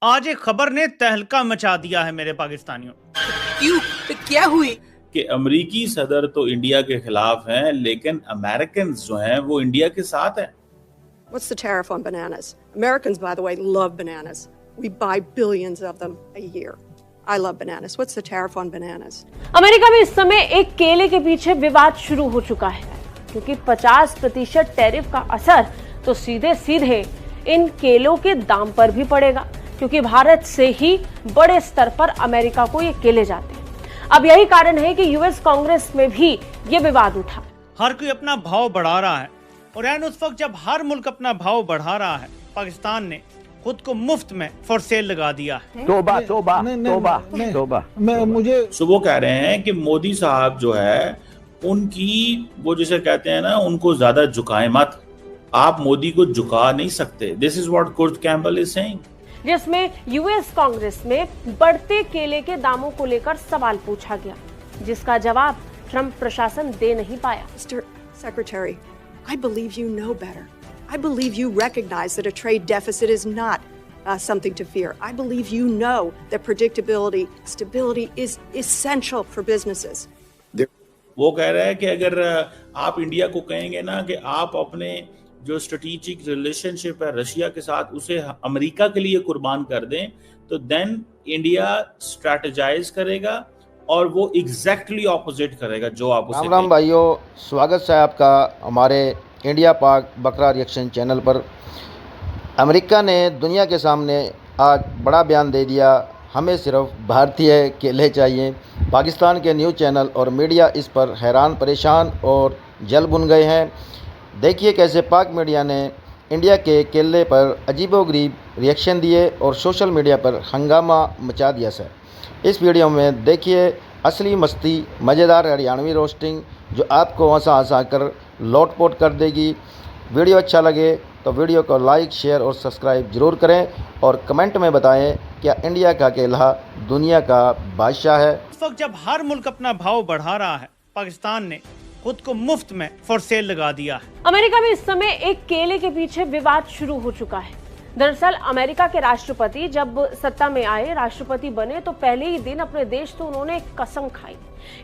आज एक खबर ने तहलका मचा दिया है मेरे पाकिस्तानियों। क्यों? क्या हुई? कि अमरीकी सदर तो इंडिया के खिलाफ हैं, लेकिन अमेरिकन जो हैं वो इंडिया के साथ हैं। What's the tariff on bananas? Americans, by the way, love bananas. We buy billions of them a year. I love bananas. What's the tariff on bananas? America में इस समय एक केले के पीछे विवाद शुरू हो चुका है, क्योंकि 50% टैरिफ का असर तो सीधे सीधे इन केलों के दाम पर भी पड़ेगा, क्योंकि भारत से ही बड़े स्तर पर अमेरिका को ये केले जाते हैं। अब यही कारण है कि यूएस कांग्रेस में भी ये विवाद उठा। हर कोई अपना भाव बढ़ा रहा है और यानी उस वक्त जब हर मुल्क अपना भाव बढ़ा रहा है, पाकिस्तान ने खुद को मुफ्त में फॉर सेल लगा दिया है। तोबा तोबा तोबा तोबा। मुझे वो कह रहे हैं कि मोदी साहब जो है उनकी वो जिसे कहते हैं ना, उनको ज्यादा झुकाए मत, आप मोदी को झुका नहीं सकते। This is what Kurt Campbell is saying, जिसमें यूएस कांग्रेस में बढ़ते केले के दामों को लेकर सवाल पूछा गया, जिसका जवाब ट्रंप प्रशासन दे नहीं पाया। Mr. Secretary, I believe you know better. I believe you recognize that a trade deficit is not something to fear. I believe you know that predictability, stability is essential for businesses. वो कह रहा है कि अगर आप India को कहेंगे ना कि आप अपने जो स्ट्रेटेजिक रिलेशनशिप है रशिया के साथ उसे अमेरिका के लिए कुर्बान कर दें, तो देन इंडिया स्ट्रेटेजाइज करेगा और वो एग्जैक्टली ऑपोजिट करेगा जो आप उसे। राम भाइयों, स्वागत है आपका हमारे इंडिया पाक बकरा रिएक्शन चैनल पर। अमेरिका ने दुनिया के सामने आज बड़ा बयान दे दिया, हमें सिर्फ भारतीय केले चाहिए। पाकिस्तान के न्यूज़ चैनल और मीडिया इस पर हैरान परेशान और जल भुन गए हैं। देखिए कैसे पाक मीडिया ने इंडिया के केले पर अजीबोगरीब रिएक्शन दिए और सोशल मीडिया पर हंगामा मचा दिया सर। इस वीडियो में देखिए असली मस्ती, मज़ेदार हरियाणवी रोस्टिंग जो आपको हंसा हंसा कर लोटपोट कर देगी। वीडियो अच्छा लगे तो वीडियो को लाइक, शेयर और सब्सक्राइब ज़रूर करें और कमेंट में बताएं क्या इंडिया का केला दुनिया का बादशाह है। उस वक्त जब हर मुल्क अपना भाव बढ़ा रहा है, पाकिस्तान ने खुद को मुफ्त में फॉर सेल लगा दिया है। अमेरिका में इस समय एक केले के पीछे विवाद शुरू हो चुका है। दरअसल अमेरिका के राष्ट्रपति जब सत्ता में आए, राष्ट्रपति बने, तो पहले ही दिन अपने देश तो उन्होंने एक कसम खाई,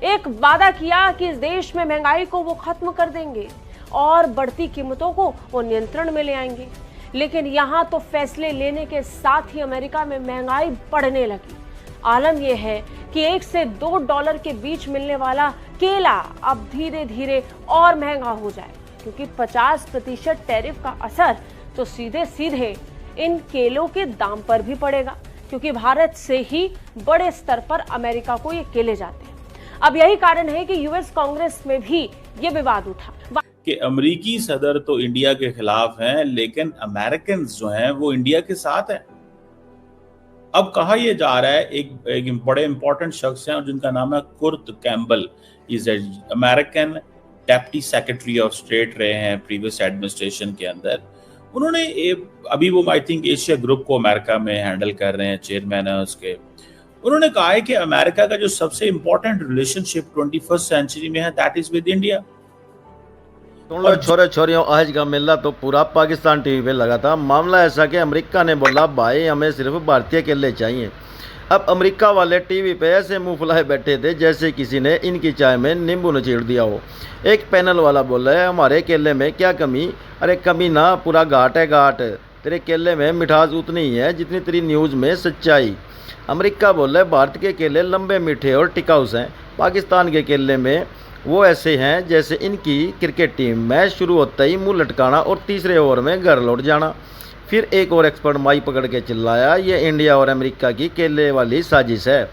एक वादा किया कि इस देश में महंगाई को वो खत्म कर देंगे और बढ़ती कीमतों को वो नियंत्रण में ले आएंगे। लेकिन यहाँ तो फैसले लेने के साथ ही अमेरिका में महंगाई बढ़ने लगी। आलम यह है कि $1 से $2 के बीच मिलने वाला केला अब धीरे धीरे और महंगा हो जाए, क्योंकि 50% टैरिफ का असर तो सीधे सीधे इन केलों के दाम पर भी पड़ेगा, क्योंकि भारत से ही बड़े स्तर पर अमेरिका को ये केले जाते हैं। अब यही कारण है कि यूएस कांग्रेस में भी ये विवाद उठा कि अमरीकी सदर तो इंडिया के खिलाफ हैं, लेकिन अमेरिकन जो हैं वो इंडिया के साथ हैं। अब कहा यह जा रहा है, एक बड़े इंपॉर्टेंट शख्स हैं और जिनका नाम है Kurt Campbell, is American deputy secretary of state रहे हैं प्रीवियस एडमिनिस्ट्रेशन के अंदर। उन्होंने अभी वो आई थिंक एशिया ग्रुप को अमेरिका में हैंडल कर रहे हैं, चेयरमैन है उसके। उन्होंने कहा है कि अमेरिका का जो सबसे इंपॉर्टेंट रिलेशनशिप 21st सेंचुरी में है दैट इज विद इंडिया। और छोरे छोरियों, आज का मेला तो पूरा पाकिस्तान टीवी पे लगा था। मामला ऐसा कि अमेरिका ने बोला भाई हमें सिर्फ भारतीय केले चाहिए। अब अमेरिका वाले टीवी पे ऐसे मुंह फुलाए बैठे थे जैसे किसी ने इनकी चाय में नींबू नचेड़ दिया हो। एक पैनल वाला बोला है हमारे केले में क्या कमी? अरे कमी ना, पूरा घाट है घाट। तेरे केले में मिठास उतनी ही है जितनी तेरी न्यूज़ में सच्चाई। अमेरिका बोला है भारत के केले लंबे मीठे और टिकाऊ हैं, पाकिस्तान के केले में वो ऐसे हैं जैसे इनकी क्रिकेट टीम मैच शुरू होता ही मुंह लटकाना और तीसरे ओवर में घर लौट जाना। फिर एक और एक्सपर्ट माइक पकड़ के चिल्लाया ये इंडिया और अमेरिका की केले वाली साजिश है।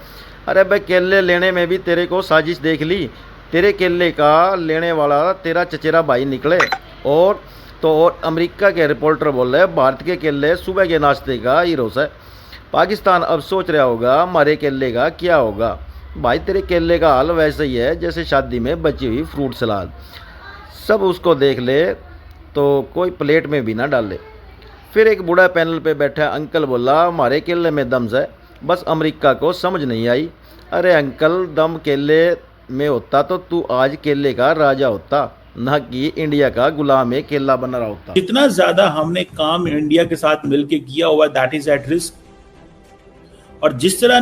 अरे भाई, केले लेने में भी तेरे को साजिश देख ली। तेरे केले का लेने वाला तेरा चचेरा भाई निकले। और अमेरिका के रिपोर्टर बोल रहे भारत के केले सुबह के नाश्ते का हीरोस है। पाकिस्तान अब सोच रहा होगा हमारे केले का क्या होगा। भाई तेरे केले का हाल वैसे ही है जैसे शादी में बची हुई फ्रूट सलाद, सब उसको देख ले तो कोई प्लेट में भी ना डाले। फिर एक बूढ़ा पैनल पे बैठा अंकल बोला हमारे केले में दम है, बस अमेरिका को समझ नहीं आई। अरे अंकल, दम केले में होता तो तू आज केले का राजा होता, ना कि इंडिया का गुलाम केला बना रहा होता। जितना ज्यादा हमने काम इंडिया के साथ मिलकर किया हुआ दैट इज एट रिस्क। और जिस तरह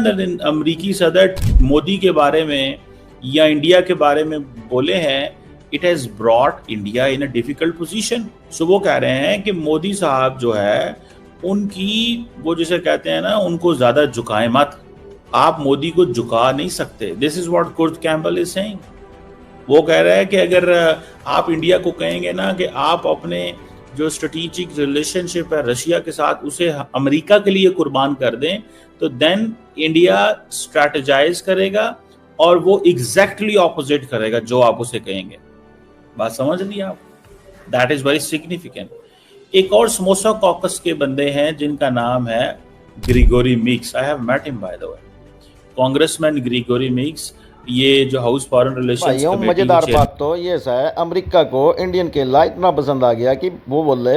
अमेरिकी सदर मोदी के बारे में या इंडिया के बारे में बोले हैं, it has brought India in a difficult position. So वो कह रहे हैं कि मोदी साहब जो है उनकी, वो जिसे कहते हैं ना, उनको ज्यादा झुकाए मत, आप मोदी को झुका नहीं सकते। This is what Kurt Campbell is saying. वो कह रहे हैं कि अगर आप इंडिया को कहेंगे ना कि आप अपने जो स्ट्रेटेजिक रिलेशनशिप है रशिया के साथ उसे अमेरिका के लिए कुर्बान कर दें, तो देन इंडिया स्ट्रैटेजाइज करेगा और वो एग्जैक्टली ऑपोजिट करेगा जो आप उसे कहेंगे। बात समझ लिया आप? That is very significant. एक और समोसा कॉकस के बंदे हैं जिनका नाम है Gregory Meeks. I have met him by the way, congressman Gregory Meeks. ये जो हाउस फॉरेन रिलेशंस कमेटी, मजेदार बात तो ये है, अमेरिका को इंडियन के ला इतना पसंद आ गया कि वो बोले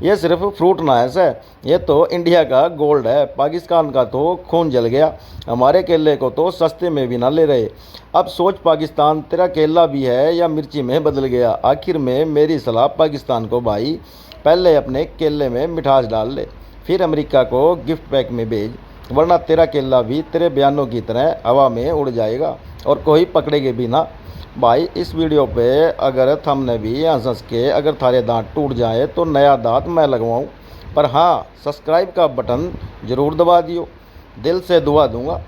ये सिर्फ फ्रूट ना है, ये तो इंडिया का गोल्ड है। पाकिस्तान का तो खून जल गया, हमारे केले को तो सस्ते में भी ना ले रहे। अब सोच पाकिस्तान, तेरा केला भी है या मिर्ची में बदल गया। आखिर में मेरी सलाह पाकिस्तान को, भाई पहले अपने केले में मिठास डाल ले, फिर अमेरिका को गिफ्ट पैक में भेज, वरना तेरा केला भी तेरे बयानों की तरह हवा में उड़ जाएगा और कोई पकड़ेगे भी ना। भाई इस वीडियो पे अगर थंबनेल भी हंस के अगर थारे दांत टूट जाए तो नया दांत मैं लगवाऊं, पर हाँ सब्सक्राइब का बटन ज़रूर दबा दियो। दिल से दुआ दूंगा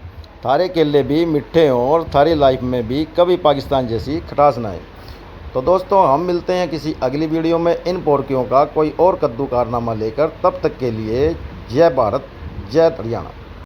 थारे केले भी मिठे हों और थारी लाइफ में भी कभी पाकिस्तान जैसी खटास ना आए। तो दोस्तों हम मिलते हैं किसी अगली वीडियो में इन पोर्कियों का कोई और कद्दू कारनामा लेकर। तब तक के लिए जय भारत, जय हरियाणा।